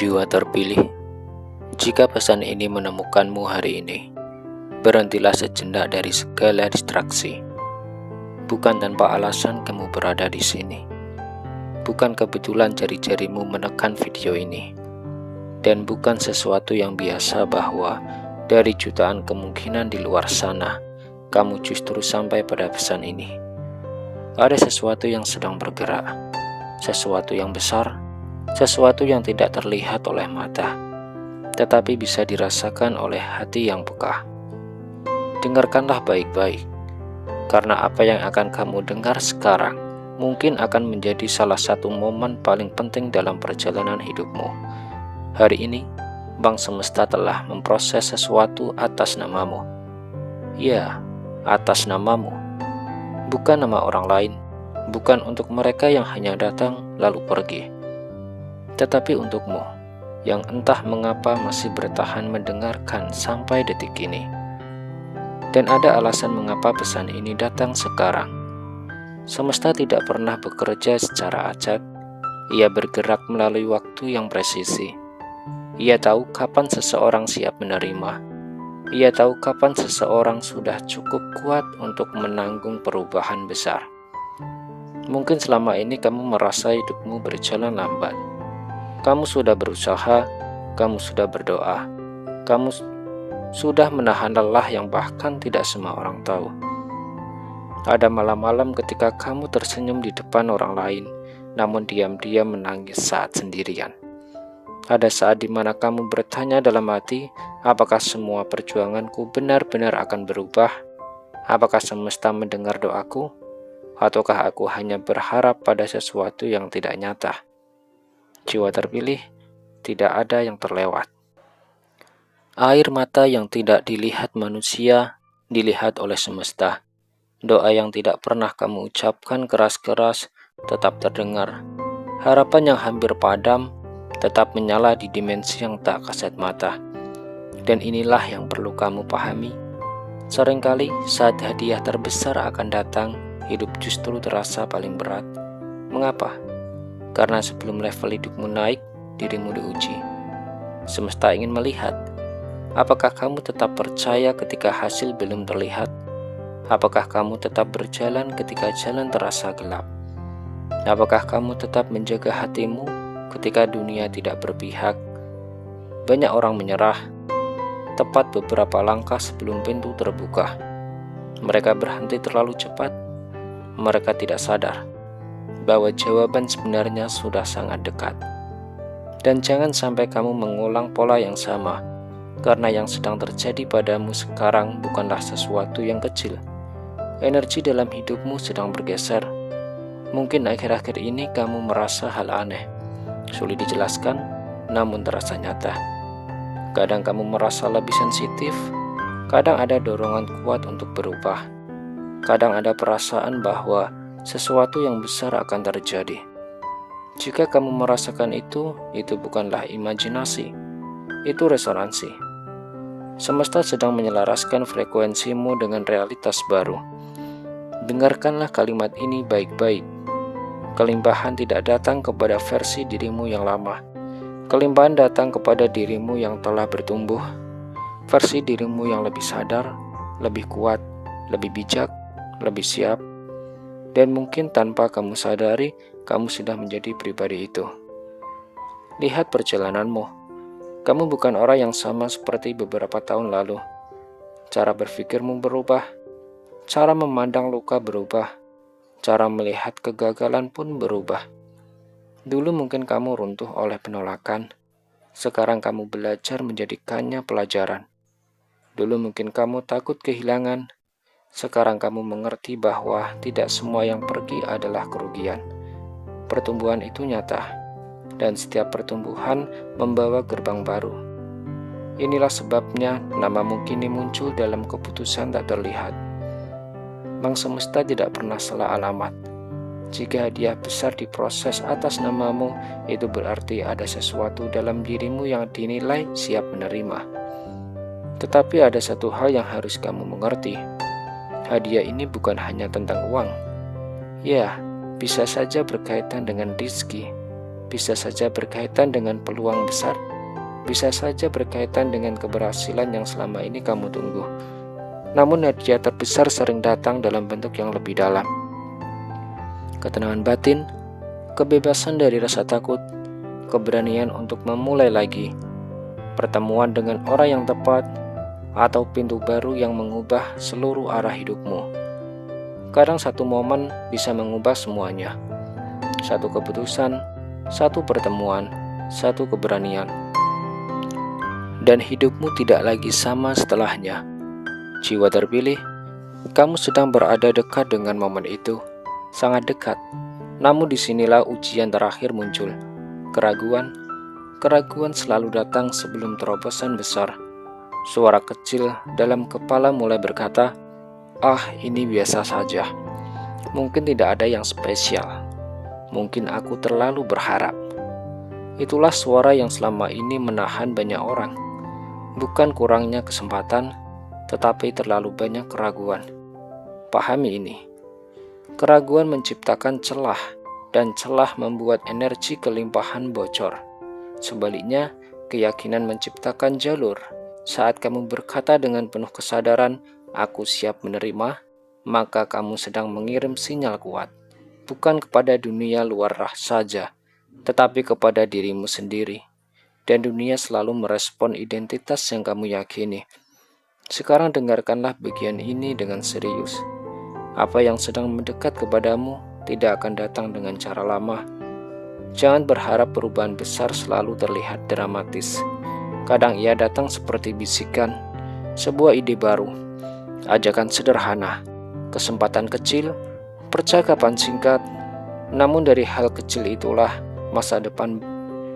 Jiwa terpilih, jika pesan ini menemukanmu hari ini, berhentilah sejenak dari segala distraksi. Bukan tanpa alasan kamu berada di sini. Bukan kebetulan jari-jarimu menekan video ini. Dan bukan sesuatu yang biasa bahwa dari jutaan kemungkinan di luar sana, kamu justru sampai pada pesan ini. Ada sesuatu yang sedang bergerak, sesuatu yang besar, sesuatu yang tidak terlihat oleh mata, tetapi bisa dirasakan oleh hati yang peka. Dengarkanlah baik-baik, karena apa yang akan kamu dengar sekarang mungkin akan menjadi salah satu momen paling penting dalam perjalanan hidupmu. Hari ini, Bang Semesta telah memproses sesuatu atas namamu. Ya, atas namamu. Bukan nama orang lain, bukan untuk mereka yang hanya datang lalu pergi, tetapi untukmu, yang entah mengapa masih bertahan mendengarkan sampai detik ini. Dan ada alasan mengapa pesan ini datang sekarang. Semesta tidak pernah bekerja secara acak. Ia bergerak melalui waktu yang presisi. Ia tahu kapan seseorang siap menerima. Ia tahu kapan seseorang sudah cukup kuat untuk menanggung perubahan besar. Mungkin selama ini kamu merasa hidupmu berjalan lambat. Kamu sudah berusaha, kamu sudah berdoa, kamu sudah menahan lelah yang bahkan tidak semua orang tahu. Ada malam-malam ketika kamu tersenyum di depan orang lain, namun diam-diam menangis saat sendirian. Ada saat di mana kamu bertanya dalam hati, apakah semua perjuanganku benar-benar akan berubah? Apakah semesta mendengar doaku? Ataukah aku hanya berharap pada sesuatu yang tidak nyata? Jiwa terpilih, tidak ada yang terlewat. Air mata yang tidak dilihat manusia, dilihat oleh semesta. Doa yang tidak pernah kamu ucapkan keras-keras, tetap terdengar. Harapan yang hampir padam, tetap menyala di dimensi yang tak kasat mata. Dan inilah yang perlu kamu pahami. Seringkali saat hadiah terbesar akan datang, hidup justru terasa paling berat. Mengapa? Karena sebelum level hidupmu naik, dirimu diuji. Semesta ingin melihat, apakah kamu tetap percaya ketika hasil belum terlihat? Apakah kamu tetap berjalan ketika jalan terasa gelap? Apakah kamu tetap menjaga hatimu ketika dunia tidak berpihak? Banyak orang menyerah, tepat beberapa langkah sebelum pintu terbuka. Mereka berhenti terlalu cepat. Mereka tidak sadar bahwa jawaban sebenarnya sudah sangat dekat. Dan jangan sampai kamu mengulang pola yang sama, karena yang sedang terjadi padamu sekarang bukanlah sesuatu yang kecil. Energi dalam hidupmu sedang bergeser. Mungkin akhir-akhir ini kamu merasa hal aneh, sulit dijelaskan, namun terasa nyata. Kadang kamu merasa lebih sensitif, kadang ada dorongan kuat untuk berubah. Kadang ada perasaan bahwa sesuatu yang besar akan terjadi. Jika kamu merasakan itu bukanlah imajinasi, itu resonansi. Semesta sedang menyelaraskan frekuensimu dengan realitas baru. Dengarkanlah kalimat ini baik-baik. Kelimpahan tidak datang kepada versi dirimu yang lama. Kelimpahan datang kepada dirimu yang telah bertumbuh. Versi dirimu yang lebih sadar, lebih kuat, lebih bijak, lebih siap. Dan mungkin tanpa kamu sadari, kamu sudah menjadi pribadi itu. Lihat perjalananmu. Kamu bukan orang yang sama seperti beberapa tahun lalu. Cara berpikirmu berubah. Cara memandang luka berubah. Cara melihat kegagalan pun berubah. Dulu mungkin kamu runtuh oleh penolakan. Sekarang kamu belajar menjadikannya pelajaran. Dulu mungkin kamu takut kehilangan. Sekarang kamu mengerti bahwa tidak semua yang pergi adalah kerugian. Pertumbuhan itu nyata, dan setiap pertumbuhan membawa gerbang baru. Inilah sebabnya namamu kini muncul dalam keputusan tak terlihat. Bang Semesta tidak pernah salah alamat. Jika hadiah besar diproses atas namamu, itu berarti ada sesuatu dalam dirimu yang dinilai siap menerima. Tetapi ada satu hal yang harus kamu mengerti. Hadiah ini bukan hanya tentang uang. Ya, bisa saja berkaitan dengan rezeki. bisa saja berkaitan dengan peluang besar, bisa saja berkaitan dengan keberhasilan yang selama ini kamu tunggu. Namun hadiah terbesar sering datang dalam bentuk yang lebih dalam. Ketenangan batin, kebebasan dari rasa takut, keberanian untuk memulai lagi, pertemuan dengan orang yang tepat, atau pintu baru yang mengubah seluruh arah hidupmu. Kadang satu momen bisa mengubah semuanya. Satu keputusan, satu pertemuan, satu keberanian. Dan hidupmu tidak lagi sama setelahnya. Jiwa terpilih, kamu sedang berada dekat dengan momen itu. Sangat dekat. Namun disinilah ujian terakhir muncul. Keraguan. Keraguan selalu datang sebelum terobosan besar. Suara kecil dalam kepala mulai berkata, ini biasa saja. Mungkin tidak ada yang spesial. Mungkin aku terlalu berharap. Itulah suara yang selama ini menahan banyak orang. Bukan kurangnya kesempatan, tetapi terlalu banyak keraguan. Pahami ini. Keraguan menciptakan celah, dan celah membuat energi kelimpahan bocor. Sebaliknya, keyakinan menciptakan jalur. Saat kamu berkata dengan penuh kesadaran, "Aku siap menerima," maka kamu sedang mengirim sinyal kuat, bukan kepada dunia luar saja, tetapi kepada dirimu sendiri. Dan dunia selalu merespon identitas yang kamu yakini. Sekarang dengarkanlah bagian ini dengan serius. Apa yang sedang mendekat kepadamu tidak akan datang dengan cara lama. Jangan berharap perubahan besar selalu terlihat dramatis. Kadang ia datang seperti bisikan, sebuah ide baru, ajakan sederhana, kesempatan kecil, percakapan singkat. Namun dari hal kecil itulah masa depan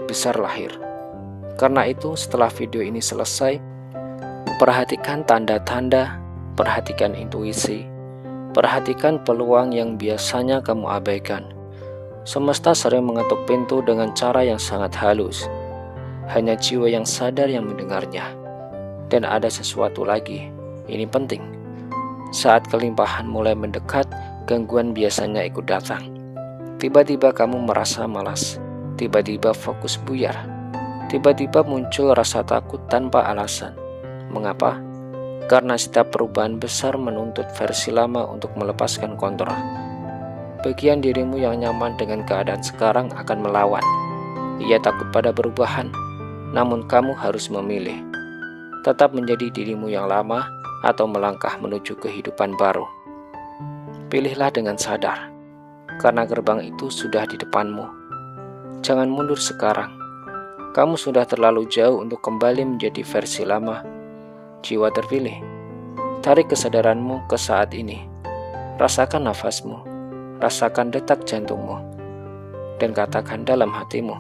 besar lahir. Karena itu setelah video ini selesai, perhatikan tanda-tanda, perhatikan intuisi, perhatikan peluang yang biasanya kamu abaikan. Semesta sering mengetuk pintu dengan cara yang sangat halus. Hanya jiwa yang sadar yang mendengarnya. Dan ada sesuatu lagi, ini penting. Saat kelimpahan mulai mendekat, gangguan biasanya ikut datang. Tiba-tiba kamu merasa malas, tiba-tiba fokus buyar. Tiba-tiba muncul rasa takut tanpa alasan. Mengapa? Karena setiap perubahan besar menuntut versi lama untuk melepaskan kontrol. Bagian dirimu yang nyaman dengan keadaan sekarang akan melawan. Ia takut pada perubahan, namun kamu harus memilih. Tetap menjadi dirimu yang lama atau melangkah menuju kehidupan baru. Pilihlah dengan sadar, karena gerbang itu sudah di depanmu. Jangan mundur sekarang. Kamu sudah terlalu jauh untuk kembali menjadi versi lama. Jiwa terpilih, tarik kesadaranmu ke saat ini. Rasakan nafasmu, rasakan detak jantungmu, dan katakan dalam hatimu,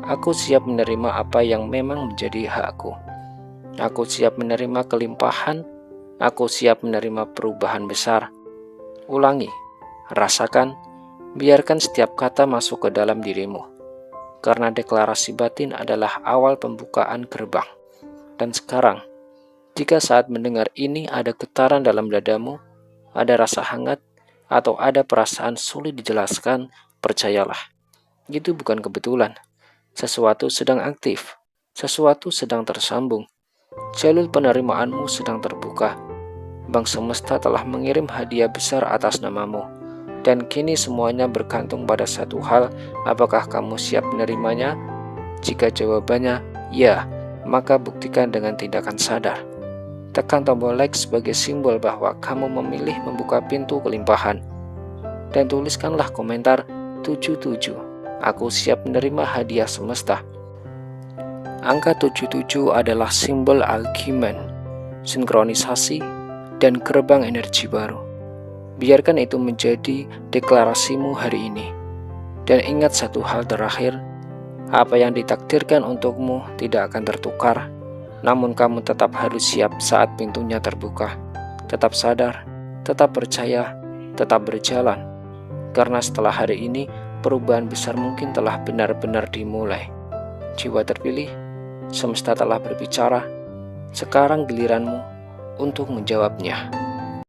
"Aku siap menerima apa yang memang menjadi hakku. Aku siap menerima kelimpahan, aku siap menerima perubahan besar." Ulangi, rasakan, biarkan setiap kata masuk ke dalam dirimu. Karena deklarasi batin adalah awal pembukaan gerbang. Dan sekarang, jika saat mendengar ini ada getaran dalam dadamu, ada rasa hangat, atau ada perasaan sulit dijelaskan, percayalah. Itu bukan kebetulan. Sesuatu sedang aktif, sesuatu sedang tersambung. Jalur penerimaanmu sedang terbuka. Bank Semesta telah mengirim hadiah besar atas namamu. Dan kini semuanya bergantung pada satu hal, apakah kamu siap menerimanya? Jika jawabannya ya, maka buktikan dengan tindakan sadar. Tekan tombol like sebagai simbol bahwa kamu memilih membuka pintu kelimpahan. Dan tuliskanlah komentar 77. Aku siap menerima hadiah semesta. Angka 77 adalah simbol alkimen, sinkronisasi, dan gerbang energi baru. Biarkan itu menjadi deklarasimu hari ini. Dan ingat satu hal terakhir, apa yang ditakdirkan untukmu tidak akan tertukar, namun kamu tetap harus siap saat pintunya terbuka. Tetap sadar, tetap percaya, tetap berjalan. Karena setelah hari ini, perubahan besar mungkin telah benar-benar dimulai. Jiwa terpilih, semesta telah berbicara. Sekarang giliranmu untuk menjawabnya.